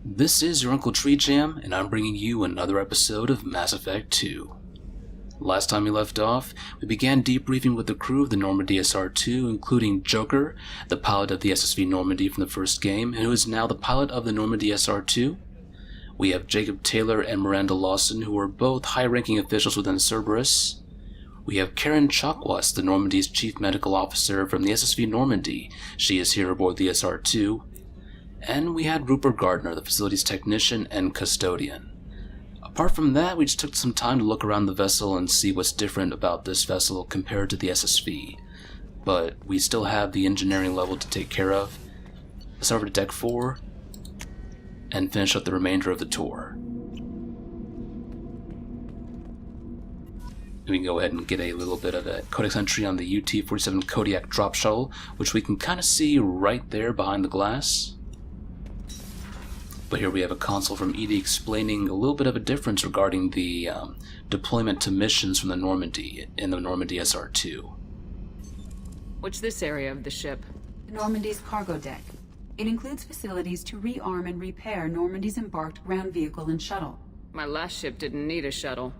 This is your Uncle TreeJam, and I'm bringing you another episode of Mass Effect 2. Last time we left off, we began debriefing with the crew of the Normandy SR2, including Joker, the pilot of the SSV Normandy from the first game, and who is now the pilot of the Normandy SR2. We have Jacob Taylor and Miranda Lawson, who are both high-ranking officials within Cerberus. We have Karen Chakwas, the Normandy's chief medical officer from the SSV Normandy. She is here aboard the SR2. And we had Rupert Gardner, the facilities technician and custodian. Apart from that, we just took some time to look around the vessel and see what's different about this vessel compared to the SSV. But we still have the engineering level to take care of. Let's over to Deck 4 and finish up the remainder of the tour. We can go ahead and get a little bit of a codex entry on the UT-47 Kodiak drop shuttle, which we can kind of see right there behind the glass. But here we have a console from Edie explaining a little bit of a difference regarding the deployment to missions from the Normandy in the Normandy SR2. What's this area of the ship? Normandy's cargo deck. It includes facilities to rearm and repair Normandy's embarked ground vehicle and shuttle. My last ship didn't need a shuttle.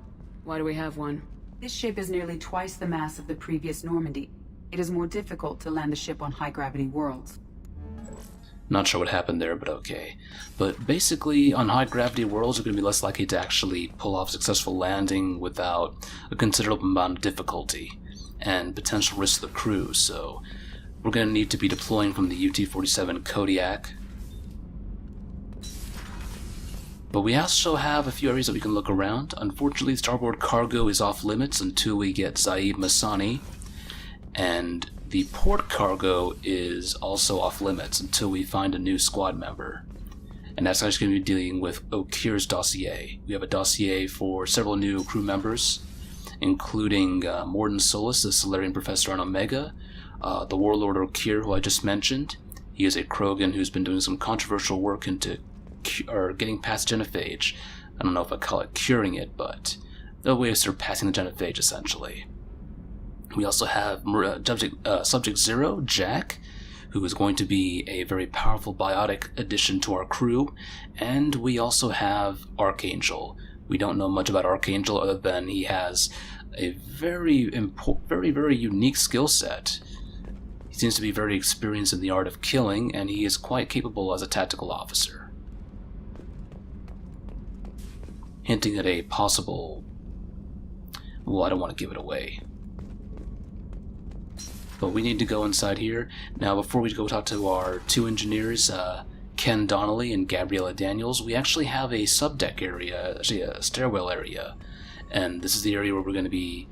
Why do we have one? This ship is nearly twice the mass of the previous Normandy. It is more difficult to land the ship on high-gravity worlds. Not sure what happened there, but okay. But basically, on high-gravity worlds, you're going to be less likely to actually pull off a successful landing without a considerable amount of difficulty and potential risk to the crew, so we're going to need to be deploying from the UT-47 Kodiak. But we also have a few areas that we can look around. Unfortunately, starboard cargo is off limits until we get Zaid Masani, and the port cargo is also off limits until we find a new squad member. And that's actually going to be dealing with Okir's dossier. We have a dossier for several new crew members, including Morden Solis, the Solarian professor on Omega, the warlord Okir, who I just mentioned. He is a Krogan who's been doing some controversial work into getting past genophage. I don't know if I call it curing it, but the way of surpassing the genophage, essentially. We also have Subject Zero, Jack, who is going to be a very powerful biotic addition to our crew. And we also have Archangel. We don't know much about Archangel other than he has a very unique skill set. He seems to be very experienced in the art of killing, and he is quite capable as a tactical officer. Hinting at a possible... well, I don't want to give it away. But we need to go inside here. Now, before we go talk to our two engineers, Ken Donnelly and Gabriella Daniels, we actually have a subdeck area, actually a stairwell area. And this is the area where we're going to be,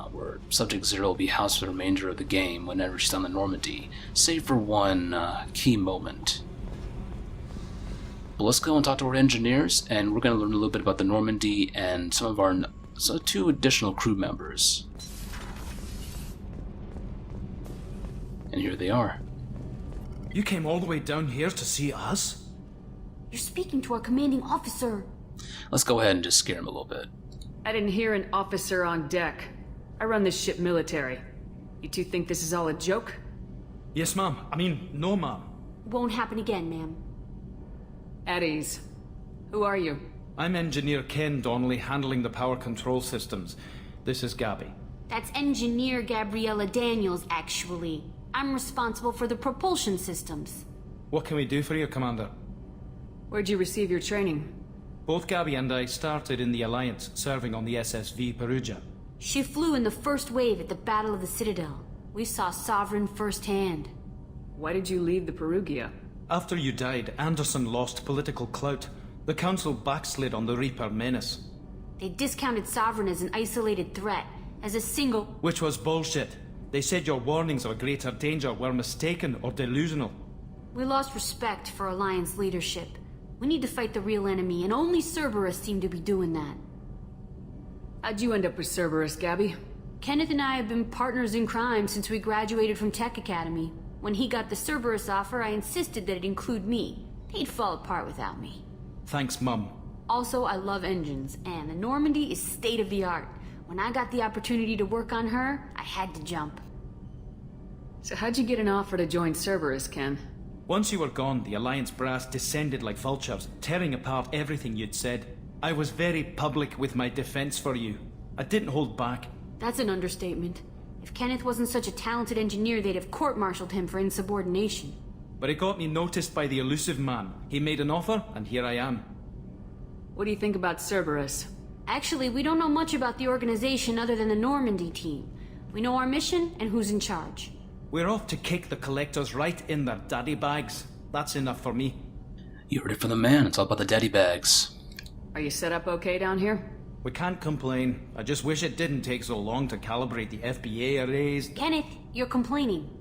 where Subject Zero will be housed for the remainder of the game whenever she's on the Normandy, save for one key moment. But let's go and talk to our engineers, and we're going to learn a little bit about the Normandy and some of our two additional crew members. And here they are. You came all the way down here to see us? You're speaking to our commanding officer. Let's go ahead and just scare him a little bit. I didn't hear an officer on deck. I run this ship military. You two think this is all a joke? Yes, ma'am. No, ma'am. Won't happen again, ma'am. At ease. Who are you? I'm Engineer Ken Donnelly, handling the power control systems. This is Gabby. That's Engineer Gabriella Daniels, actually. I'm responsible for the propulsion systems. What can we do for you, Commander? Where'd you receive your training? Both Gabby and I started in the Alliance, serving on the SSV Perugia. She flew in the first wave at the Battle of the Citadel. We saw Sovereign firsthand. Why did you leave the Perugia? After you died, Anderson lost political clout. The Council backslid on the Reaper menace. They discounted Sovereign as an isolated threat, as a single... Which was bullshit. They said your warnings of a greater danger were mistaken or delusional. We lost respect for Alliance leadership. We need to fight the real enemy, and only Cerberus seem to be doing that. How'd you end up with Cerberus, Gabby? Kenneth and I have been partners in crime since we graduated from Tech Academy. When he got the Cerberus offer, I insisted that it include me. He'd fall apart without me. Thanks, Mum. Also, I love engines, and the Normandy is state-of-the-art. When I got the opportunity to work on her, I had to jump. So how'd you get an offer to join Cerberus, Ken? Once you were gone, the Alliance brass descended like vultures, tearing apart everything you'd said. I was very public with my defense for you. I didn't hold back. That's an understatement. If Kenneth wasn't such a talented engineer, they'd have court-martialed him for insubordination. But it got me noticed by the elusive man. He made an offer, and here I am. What do you think about Cerberus? Actually, we don't know much about the organization other than the Normandy team. We know our mission and who's in charge. We're off to kick the collectors right in their daddy bags. That's enough for me. You heard it from the man. It's all about the daddy bags. Are you set up okay down here? We can't complain. I just wish it didn't take so long to calibrate the FBA arrays. Kenneth, you're complaining.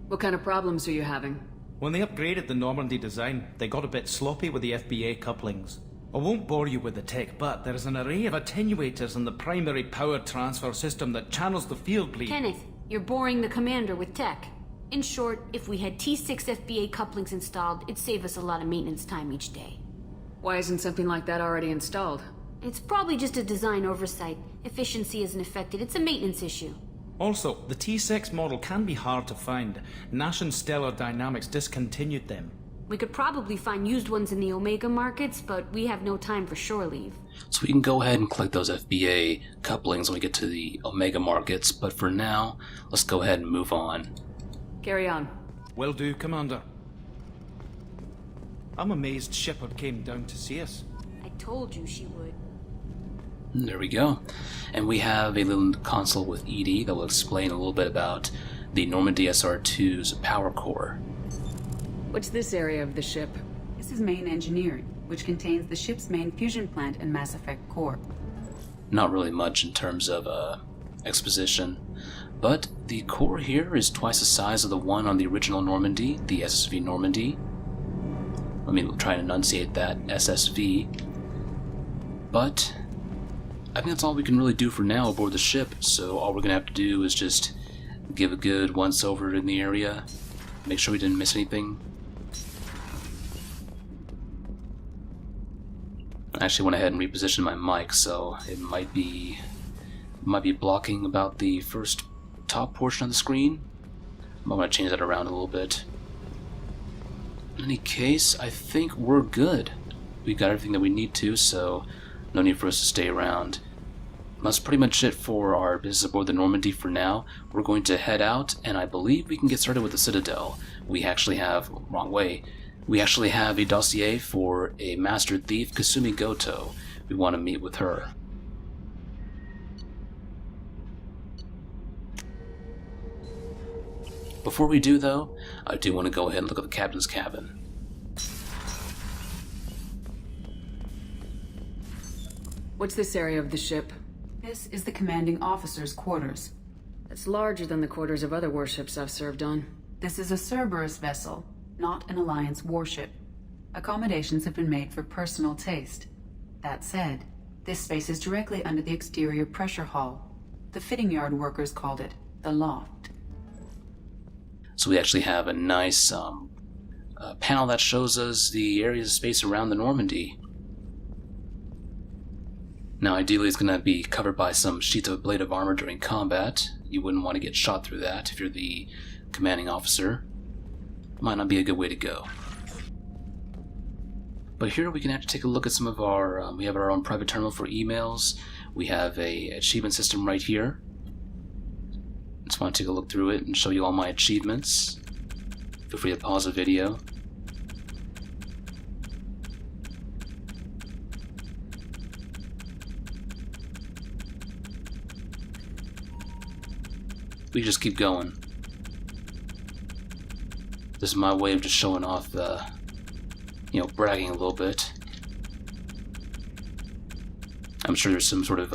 What kind of problems are you having? When they upgraded the Normandy design, they got a bit sloppy with the FBA couplings. I won't bore you with the tech, but there is an array of attenuators in the primary power transfer system that channels the field bleed. Kenneth, you're boring the commander with tech. In short, if we had T6 FBA couplings installed, it'd save us a lot of maintenance time each day. Why isn't something like that already installed? It's probably just a design oversight. Efficiency isn't affected, it's a maintenance issue. Also, the T6 model can be hard to find. Nash and Stellar Dynamics discontinued them. We could probably find used ones in the Omega markets, but we have no time for shore leave. So we can go ahead and collect those FBA couplings when we get to the Omega markets, but for now, let's go ahead and move on. Carry on. Will do, Commander. I'm amazed Shepard came down to see us. I told you she would. There we go. And we have a little console with Edie that will explain a little bit about the Normandy SR2's power core. What's this area of the ship? This is main engineering, which contains the ship's main fusion plant and Mass Effect core. Not really much in terms of exposition, but the core here is twice the size of the one on the original Normandy, the SSV Normandy. Let me try and enunciate that, SSV. But I think that's all we can really do for now aboard the ship, so all we're going to have to do is just give a good once-over in the area, make sure we didn't miss anything. I actually went ahead and repositioned my mic, so it might be blocking about the first top portion of the screen. I'm going to change that around a little bit. In any case, I think we're good. We got everything that we need to, so no need for us to stay around. That's pretty much it for our business aboard the Normandy for now. We're going to head out, and I believe we can get started with the Citadel. We actually have, wrong way, we actually have a dossier for a master thief, Kasumi Goto. We want to meet with her. Before we do, though, I do want to go ahead and look at the captain's cabin. What's this area of the ship? This is the commanding officer's quarters. It's larger than the quarters of other warships I've served on. This is a Cerberus vessel, not an Alliance warship. Accommodations have been made for personal taste. That said, this space is directly under the exterior pressure hull. The fitting yard workers called it the loft. So we actually have a nice panel that shows us the areas of space around the Normandy. Now ideally it's going to be covered by some sheets of ablative armor during combat. You wouldn't want to get shot through that if you're the commanding officer. Might not be a good way to go. But here we can actually take a look at some of our, we have our own private terminal for emails. We have a achievement system right here. Just want to take a look through it and show you all my achievements. Feel free to pause the video. We just keep going. This is my way of just showing off the, bragging a little bit. I'm sure there's some sort of,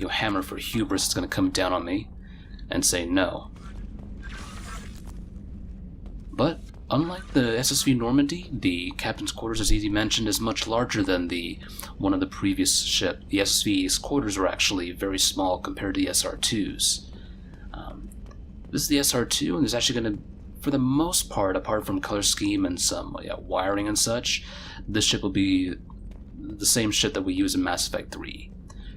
hammer for hubris that's going to come down on me and say no. But unlike the SSV Normandy, the captain's quarters, as Easy mentioned, is much larger than the one of the previous ship. The SSV's quarters are actually very small compared to the SR2's. This is the SR2, and there's actually going to, for the most part, apart from color scheme and some wiring and such, this ship will be the same ship that we use in Mass Effect 3.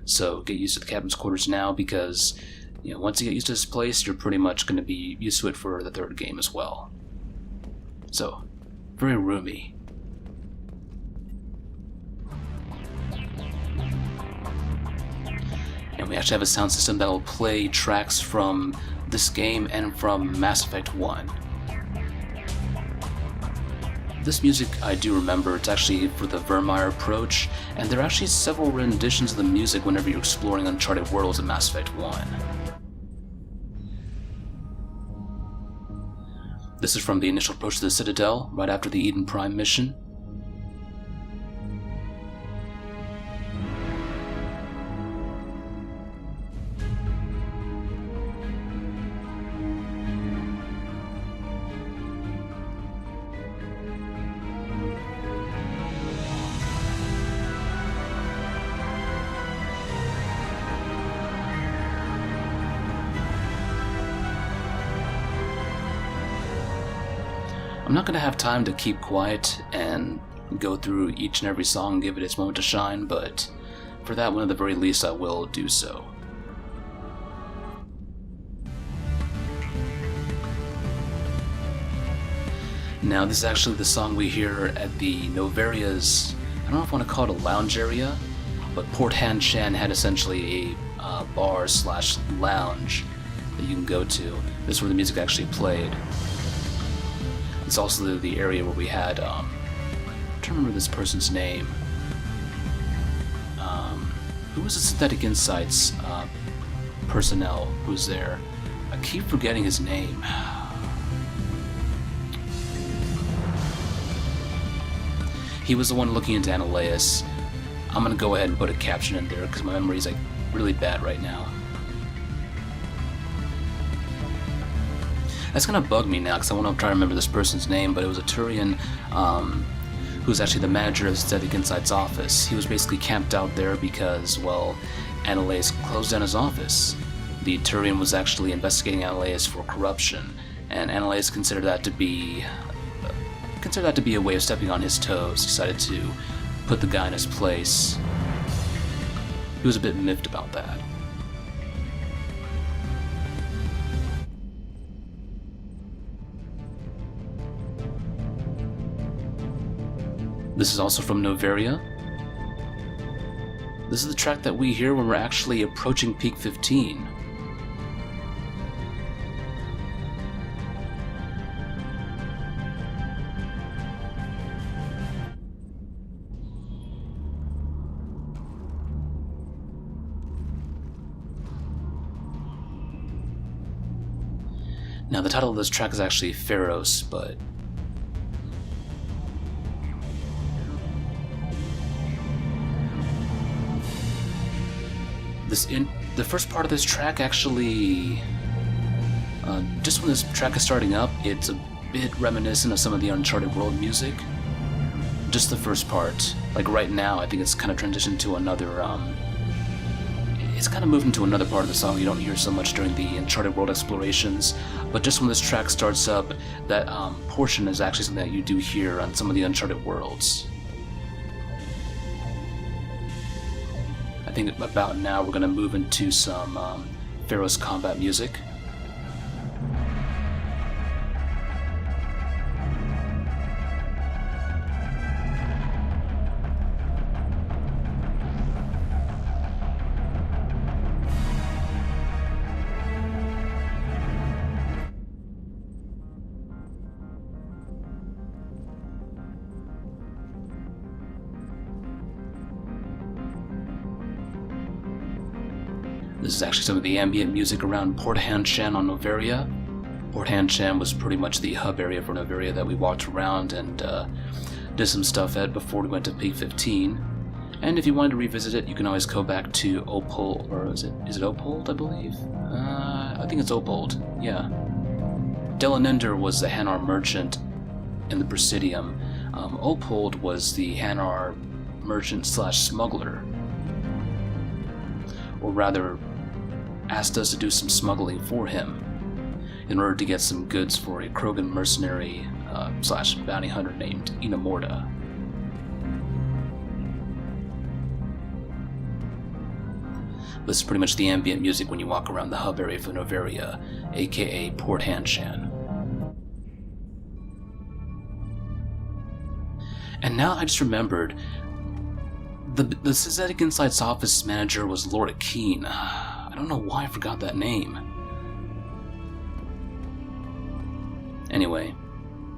So get used to the captain's quarters now, because once you get used to this place, you're pretty much going to be used to it for the third game as well. So, very roomy. And we actually have a sound system that will play tracks from this game and from Mass Effect 1. This music I do remember, it's actually for the Vermeer approach, and there are actually several renditions of the music whenever you're exploring uncharted worlds in Mass Effect 1. This is from the initial approach to the Citadel, right after the Eden Prime mission. I'm not going to have time to keep quiet and go through each and every song and give it its moment to shine, but for that one at the very least I will do so. Now this is actually the song we hear at the Novaria's, I don't know if I want to call it a lounge area, but Port Han Shan had essentially a bar slash lounge that you can go to. This is where the music actually played. It's also the area where we had, I'm trying to remember this person's name. Who was the Synthetic Insights personnel who was there? I keep forgetting his name. He was the one looking into Annihilus. I'm gonna go ahead and put a caption in there because my memory is like really bad right now. That's gonna bug me now because I want to try to remember this person's name, but it was a Turian who was actually the manager of Synthetic Insight's office. He was basically camped out there because, well, Annihilus closed down his office. The Turian was actually investigating Annihilus for corruption, and Annihilus considered that to be a way of stepping on his toes. Decided to put the guy in his place. He was a bit miffed about that. This is also from Novaria. This is the track that we hear when we're actually approaching Peak 15. Now the title of this track is actually Pharos, but the first part of this track actually, just when this track is starting up, it's a bit reminiscent of some of the Uncharted World music. Just the first part. Like right now, I think it's kind of transitioned to another, it's kind of moved into another part of the song you don't hear so much during the Uncharted World explorations, but just when this track starts up, that portion is actually something that you do hear on some of the Uncharted Worlds. I think about now we're going to move into some Pharos combat music. This is actually some of the ambient music around Port Han Shan on Novaria. Port Han Shan was pretty much the hub area for Novaria that we walked around and did some stuff at before we went to Peak 15. And if you wanted to revisit it, you can always go back to Opold, or is it Opold, I believe? I think it's Opold, yeah. Delaninder was the Hanar merchant in the Presidium. Opold was the Hanar merchant slash smuggler. Or rather, asked us to do some smuggling for him in order to get some goods for a Krogan mercenary slash bounty hunter named Inamorta. This is pretty much the ambient music when you walk around the hub area for Novaria, aka Port Han Shan. And now I just remembered, the synthetic insights office manager was Laura Keene. I don't know why I forgot that name. Anyway,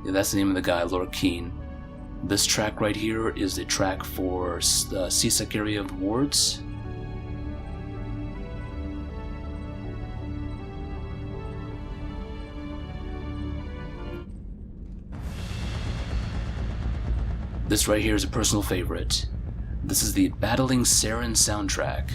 yeah, that's the name of the guy, Laura Keene. This track right here is the track for the CSEC area of the wards. This right here is a personal favorite. This is the Battling Saren soundtrack.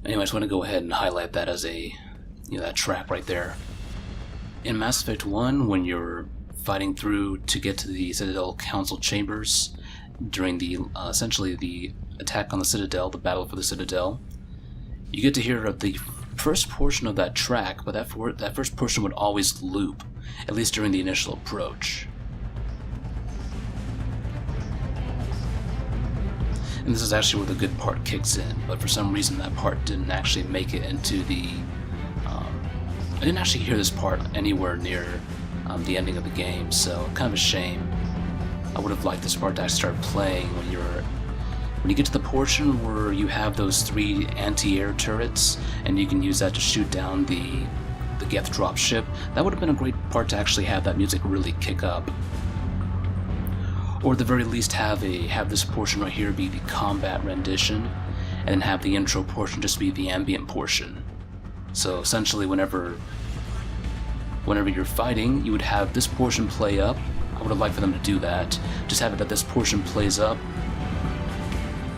Anyway, I just want to go ahead and highlight that as a, that track right there. In Mass Effect 1, when you're fighting through to get to the Citadel Council chambers during the, essentially the attack on the Citadel, the battle for the Citadel, you get to hear the first portion of that track, but that first portion would always loop, at least during the initial approach. And this is actually where the good part kicks in, but for some reason that part didn't actually make it into the... I didn't actually hear this part anywhere near the ending of the game, so kind of a shame. I would have liked this part to actually start playing when you get to the portion where you have those 3 anti-air turrets, and you can use that to shoot down the Geth dropship. That would have been a great part to actually have that music really kick up. Or at the very least have this portion right here be the combat rendition, and then have the intro portion just be the ambient portion. So essentially whenever you're fighting, you would have this portion play up. I would have liked for them to do that. Just have it that this portion plays up,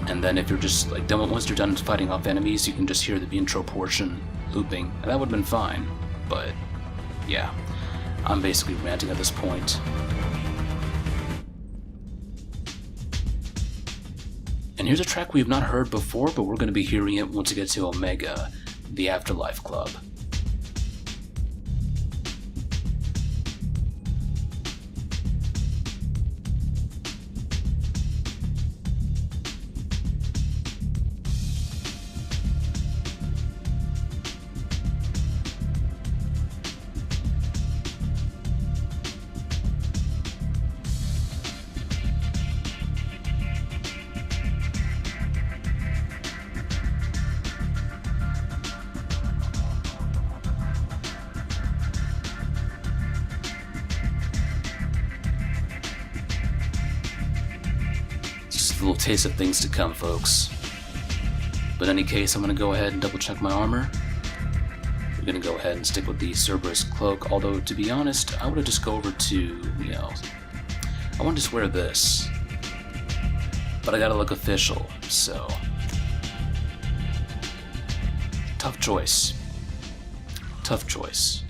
and then if you're just like done, once you're done fighting off enemies, you can just hear the intro portion looping, and that would have been fine. But yeah, I'm basically ranting at this point. And here's a track we've not heard before, but we're going to be hearing it once we get to Omega, the Afterlife Club. A little taste of things to come, folks. But in any case, I'm going to go ahead and double check my armor. We're going to go ahead and stick with the Cerberus cloak, although to be honest, I would have just go over to, I want to just wear this. But I gotta look official, so... Tough choice. Tough choice.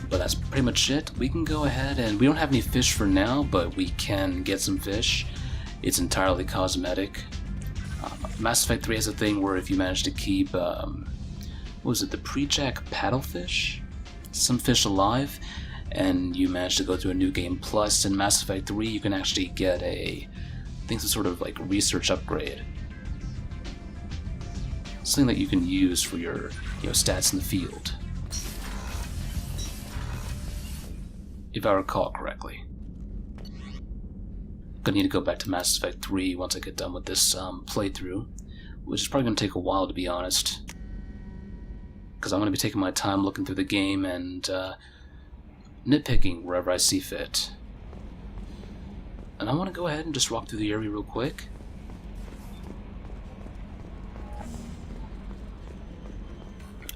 But that's pretty much it. We can go ahead and... We don't have any fish for now, but we can get some fish. It's entirely cosmetic. Mass Effect 3 has a thing where if you manage to keep... what was it? The pre-jack paddlefish? Some fish alive. and you manage to go through a new game plus, in Mass Effect 3 you can actually get I think some sort of like research upgrade. Something that you can use for your stats in the field. If I recall correctly. Gonna need to go back to Mass Effect 3 once I get done with this playthrough, which is probably gonna take a while, to be honest. Because I'm gonna be taking my time looking through the game and nitpicking wherever I see fit. And I want to go ahead and just walk through the area real quick.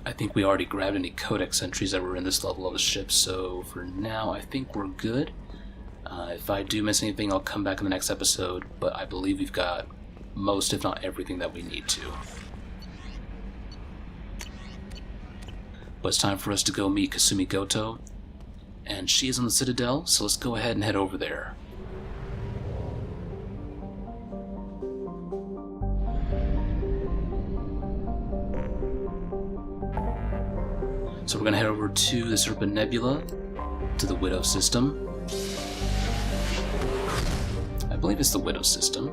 I think we already grabbed any codex entries that were in this level of the ship, so for now I think we're good. If I do miss anything, I'll come back in the next episode, but I believe we've got most, if not everything, that we need to. But it's time for us to go meet Kasumi Goto, and she is on the Citadel, so let's go ahead and head over there. So we're going to head over to the Serpent Nebula, to the Widow system. I believe it's the Widow system.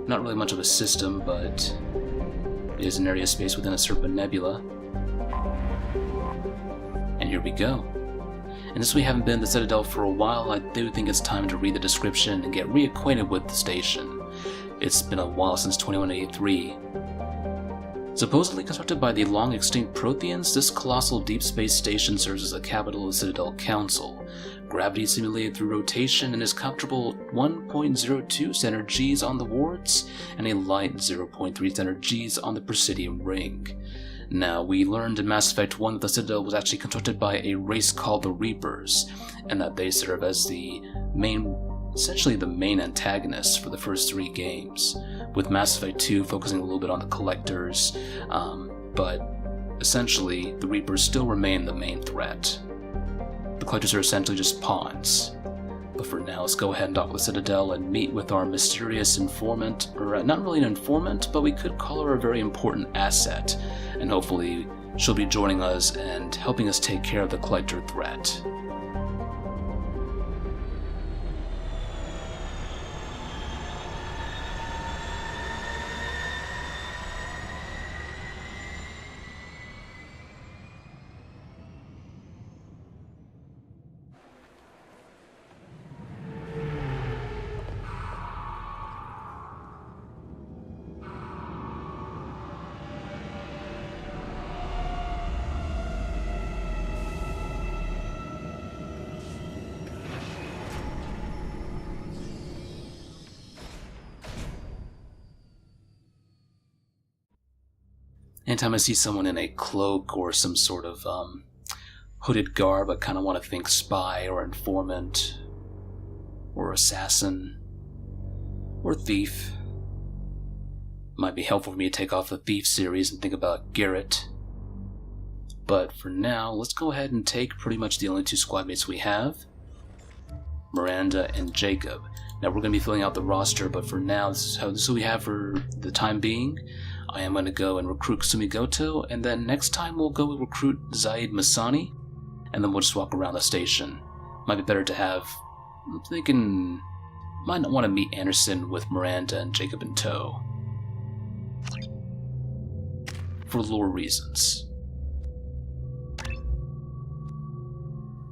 Not really much of a system, but it is an area of space within a Serpent Nebula. And here we go. And since we haven't been in the Citadel for a while, I do think it's time to read the description and get reacquainted with the station. It's been a while since 2183. Supposedly constructed by the long-extinct Protheans, this colossal deep space station serves as the capital of the Citadel Council. Gravity is simulated through rotation and is comfortable 1.02 standard Gs on the wards and a light 0.3 standard Gs on the Presidium ring. Now, we learned in Mass Effect 1 that the Citadel was actually constructed by a race called the Reapers, and that they serve as essentially the main antagonists for the first 3 games, with Mass Effect 2 focusing a little bit on the Collectors, but essentially the Reapers still remain the main threat. The Collectors are essentially just pawns. But for now, let's go ahead and dock the Citadel and meet with our mysterious informant, or not really an informant, but we could call her a very important asset, and hopefully she'll be joining us and helping us take care of the Collector threat. Anytime I see someone in a cloak or some sort of hooded garb, I kind of want to think spy or informant or assassin or thief. Might be helpful for me to take off the Thief series and think about Garrett. But for now, let's go ahead and take pretty much the only 2 squad mates we have, Miranda and Jacob. Now we're going to be filling out the roster, but for now, this is what we have for the time being. I am going to go and recruit Kasumi Goto, and then next time we'll go and recruit Zaid Masani, and then we'll just walk around the station. Might be better to have, I'm thinking, might not want to meet Anderson with Miranda and Jacob in tow. For lore reasons.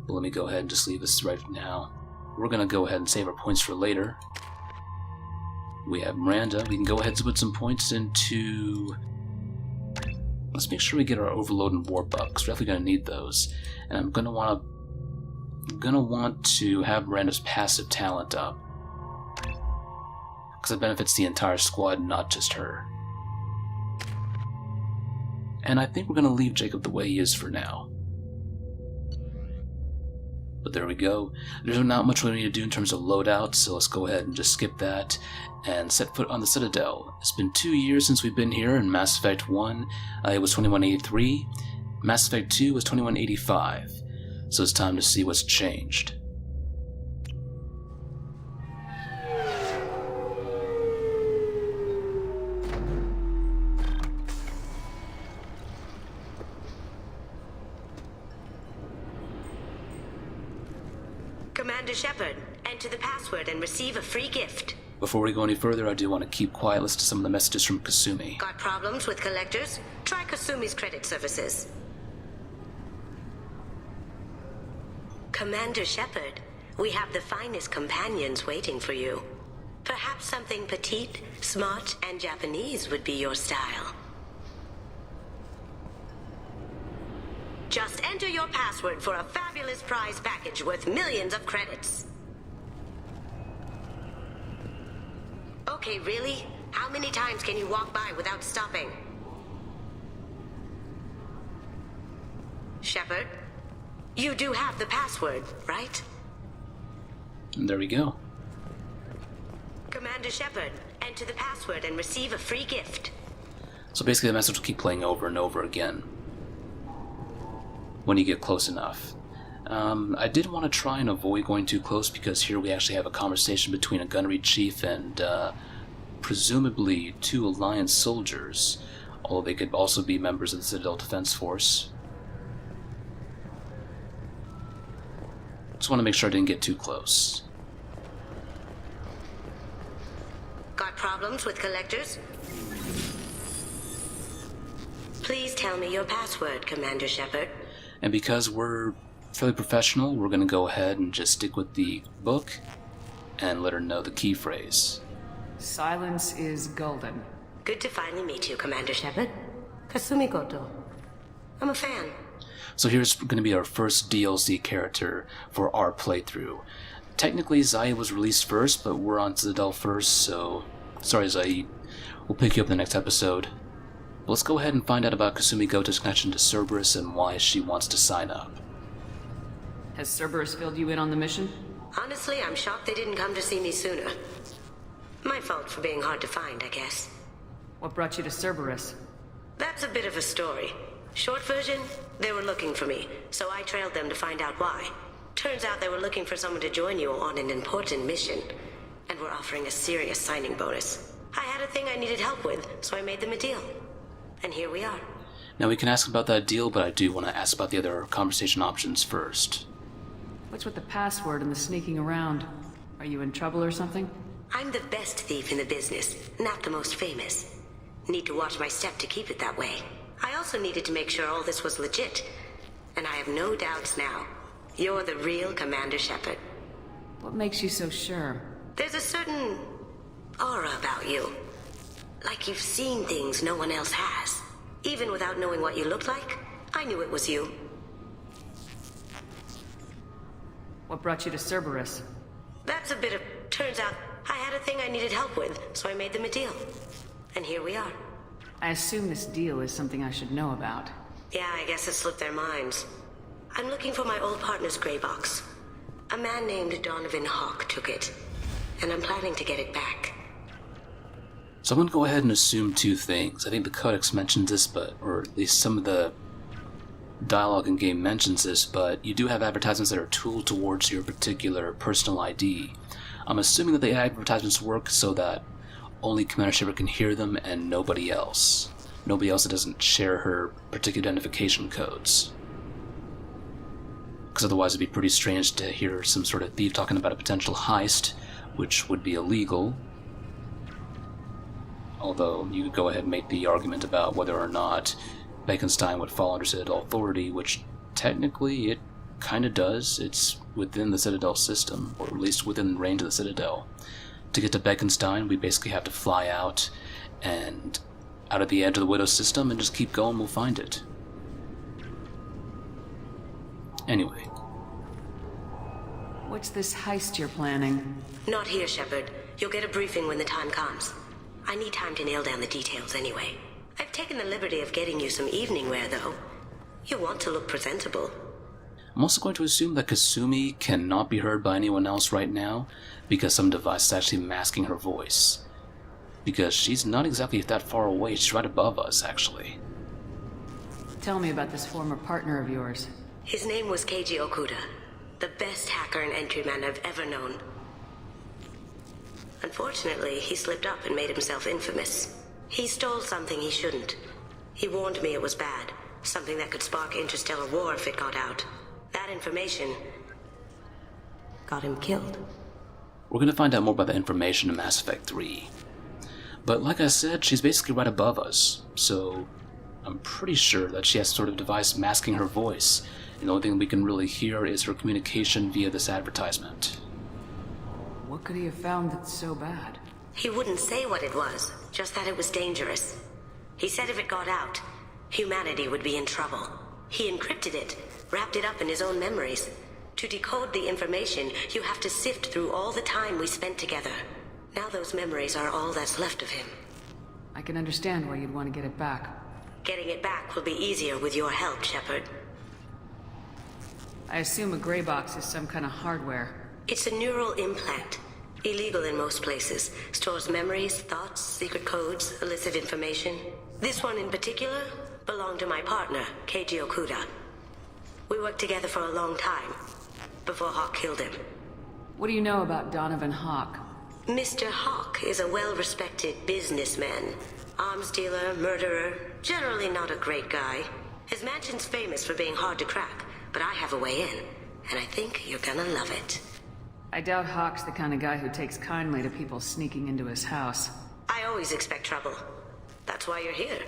But let me go ahead and just leave this right now. We're going to go ahead and save our points for later. We have Miranda. We can go ahead and put some points into... Let's make sure we get our overload and warp up, because we're definitely going to need those. And I'm going to want to have Miranda's passive talent up, because it benefits the entire squad, not just her. And I think we're going to leave Jacob the way he is for now. But there we go. There's not much we need to do in terms of loadout, so let's go ahead and just skip that and set foot on the Citadel. It's been 2 years since we've been here. In Mass Effect 1, it was 2183. Mass Effect 2 was 2185. So it's time to see what's changed. Shepard, enter the password and receive a free gift. Before we go any further, I do want to keep quiet, listen to some of the messages from Kasumi. Got problems with collectors? Try Kasumi's credit services. Commander Shepard, we have the finest companions waiting for you. Perhaps something petite, smart, and Japanese would be your style. Just enter your password for a fabulous prize package worth millions of credits. Okay, really? How many times can you walk by without stopping? Shepard, you do have the password, right? And there we go. Commander Shepard, enter the password and receive a free gift. So basically the message will keep playing over and over again when you get close enough. I did want to try and avoid going too close because here we actually have a conversation between a gunnery chief and presumably 2 Alliance soldiers, although they could also be members of the Citadel Defense Force. Just want to make sure I didn't get too close. Got problems with collectors? Please tell me your password, Commander Shepard. And because we're fairly professional, we're going to go ahead and just stick with the book and let her know the key phrase. Silence is golden. Good to finally meet you, Commander Shepard. Kasumi Goto. I'm a fan. So here's going to be our first DLC character for our playthrough. Technically, Zaid was released first, but we're on Citadel first, so... Sorry, Zaid. We'll pick you up in the next episode. But let's go ahead and find out about Kasumi Goto's connection to Cerberus and why she wants to sign up. Has Cerberus filled you in on the mission? Honestly, I'm shocked they didn't come to see me sooner. My fault for being hard to find, I guess. What brought you to Cerberus? That's a bit of a story. Short version, they were looking for me, so I trailed them to find out why. Turns out they were looking for someone to join you on an important mission, and were offering a serious signing bonus. I had a thing I needed help with, so I made them a deal. And here we are. Now we can ask about that deal, but I do want to ask about the other conversation options first. What's with the password and the sneaking around? Are you in trouble or something? I'm the best thief in the business, not the most famous. Need to watch my step to keep it that way. I also needed to make sure all this was legit, and I have no doubts now. You're the real Commander Shepard. What makes you so sure? There's a certain aura about you. Like you've seen things no one else has. Even without knowing what you looked like, I knew it was you. What brought you to Cerberus? That's a bit of... Turns out I had a thing I needed help with, so I made them a deal. And here we are. I assume this deal is something I should know about. Yeah, I guess it slipped their minds. I'm looking for my old partner's gray box. A man named Donovan Hawk took it, and I'm planning to get it back. So I'm going to go ahead and assume 2 things. I think the Codex mentions this, or at least some of the dialogue in game mentions this, but you do have advertisements that are tooled towards your particular personal ID. I'm assuming that the advertisements work so that only Commander Shepard can hear them and nobody else. Nobody else that doesn't share her particular identification codes. Because otherwise it'd be pretty strange to hear some sort of thief talking about a potential heist, which would be illegal. Although you could go ahead and make the argument about whether or not Bekenstein would fall under Citadel authority, which technically it kind of does. It's within the Citadel system, or at least within range of the Citadel. To get to Bekenstein, we basically have to fly out and out of the edge of the Widow system and just keep going, we'll find it. Anyway. What's this heist you're planning? Not here, Shepard. You'll get a briefing when the time comes. I need time to nail down the details anyway. I've taken the liberty of getting you some evening wear, though. You want to look presentable. I'm also going to assume that Kasumi cannot be heard by anyone else right now, because some device is actually masking her voice. Because she's not exactly that far away, she's right above us, actually. Tell me about this former partner of yours. His name was Keiji Okuda, the best hacker and entryman I've ever known. Unfortunately, he slipped up and made himself infamous. He stole something he shouldn't. He warned me it was bad, something that could spark interstellar war if it got out. That information... got him killed. We're gonna find out more about that information in Mass Effect 3. But like I said, she's basically right above us, so I'm pretty sure that she has sort of device masking her voice, and the only thing we can really hear is her communication via this advertisement. What could he have found that's so bad? He wouldn't say what it was, just that it was dangerous. He said if it got out, humanity would be in trouble. He encrypted it, wrapped it up in his own memories. To decode the information, you have to sift through all the time we spent together. Now those memories are all that's left of him. I can understand why you'd want to get it back. Getting it back will be easier with your help, Shepard. I assume a gray box is some kind of hardware. It's a neural implant. Illegal in most places. Stores memories, thoughts, secret codes, illicit information. This one in particular belonged to my partner, Keiji Okuda. We worked together for a long time, before Hawk killed him. What do you know about Donovan Hawk? Mr. Hawk is a well-respected businessman. Arms dealer, murderer, generally not a great guy. His mansion's famous for being hard to crack, but I have a way in, and I think you're gonna love it. I doubt Hawk's the kind of guy who takes kindly to people sneaking into his house. I always expect trouble. That's why you're here.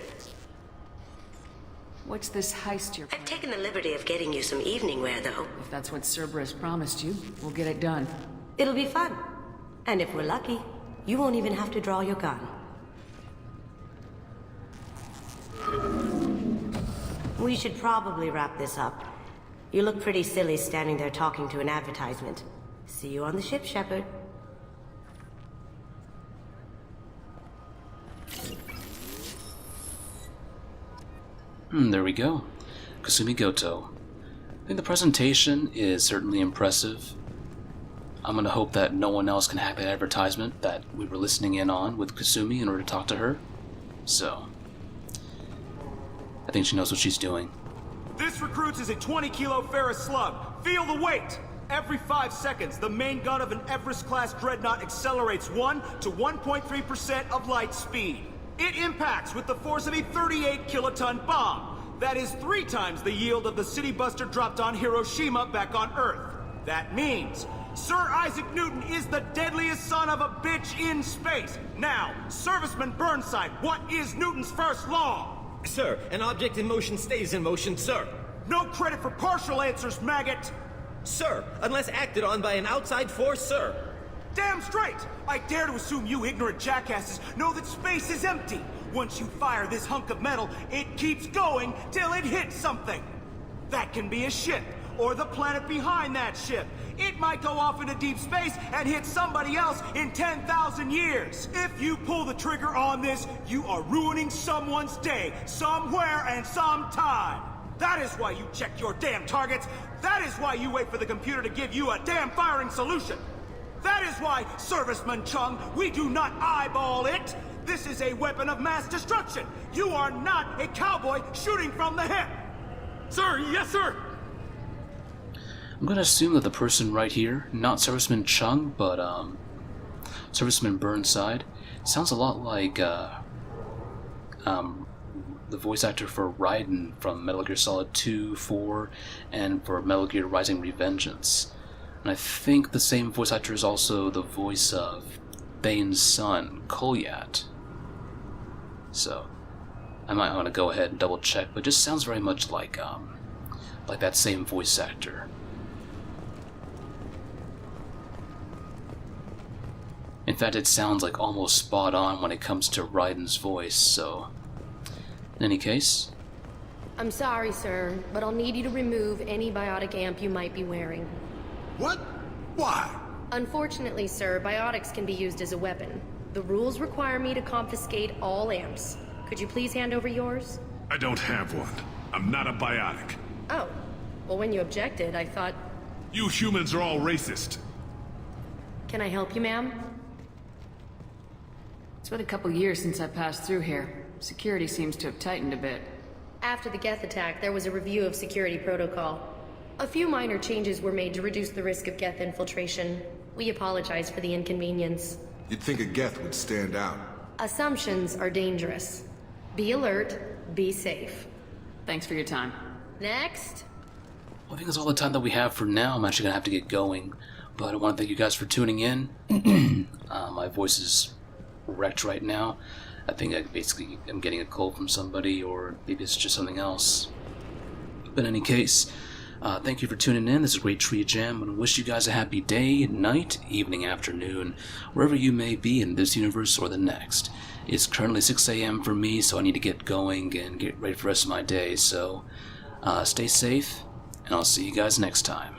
What's this heist you're I've planning? taken the liberty of getting you some evening wear, though. If that's what Cerberus promised you, we'll get it done. It'll be fun. And if we're lucky, you won't even have to draw your gun. We should probably wrap this up. You look pretty silly standing there talking to an advertisement. See you on the ship, Shepard. There we go. Kasumi Goto. I think the presentation is certainly impressive. I'm gonna hope that no one else can hack that advertisement that we were listening in on with Kasumi in order to talk to her. So, I think she knows what she's doing. This recruits is a 20-kilo ferrous slug. Feel the weight! Every 5 seconds, the main gun of an Everest-class dreadnought accelerates 1 to 1.3% of light speed. It impacts with the force of a 38-kiloton bomb. That is 3 times the yield of the city buster dropped on Hiroshima back on Earth. That means Sir Isaac Newton is the deadliest son of a bitch in space. Now, Serviceman Burnside, what is Newton's first law? Sir, an object in motion stays in motion, sir. No credit for partial answers, maggot! Sir, unless acted on by an outside force, sir. Damn straight! I dare to assume you ignorant jackasses know that space is empty. Once you fire this hunk of metal, it keeps going till it hits something. That can be a ship, or the planet behind that ship. It might go off into deep space and hit somebody else in 10,000 years. If you pull the trigger on this, you are ruining someone's day, somewhere and sometime. That is why you check your damn targets. That is why you wait for the computer to give you a damn firing solution. That is why, Serviceman Chung, we do not eyeball it. This is a weapon of mass destruction. You are not a cowboy shooting from the hip. Sir, yes, sir. I'm gonna assume that the person right here, not Serviceman Chung, but Serviceman Burnside, sounds a lot like the voice actor for Raiden from Metal Gear Solid 2, 4, and for Metal Gear Rising: Revengeance. And I think the same voice actor is also the voice of Bane's son, Ullyatt. So, I might want to go ahead and double check, but it just sounds very much like that same voice actor. In fact, it sounds like almost spot on when it comes to Raiden's voice, so... In any case... I'm sorry, sir, but I'll need you to remove any biotic amp you might be wearing. What? Why? Unfortunately, sir, biotics can be used as a weapon. The rules require me to confiscate all amps. Could you please hand over yours? I don't have one. I'm not a biotic. Oh. Well, when you objected, I thought... You humans are all racist. Can I help you, ma'am? It's been a couple years since I passed through here. Security seems to have tightened a bit. After the Geth attack, there was a review of security protocol. A few minor changes were made to reduce the risk of Geth infiltration. We apologize for the inconvenience. You'd think a Geth would stand out. Assumptions are dangerous. Be alert, be safe. Thanks for your time. Next. Well, I think that's all the time that we have for now. I'm actually gonna have to get going. But I want to thank you guys for tuning in. My voice is wrecked right now. I think I basically am getting a cold from somebody, or maybe it's just something else. But in any case, thank you for tuning in. This is GreatTreeJam, and I wish you guys a happy day, night, evening, afternoon, wherever you may be in this universe or the next. It's currently 6 a.m. for me, so I need to get going and get ready for the rest of my day. So, stay safe, and I'll see you guys next time.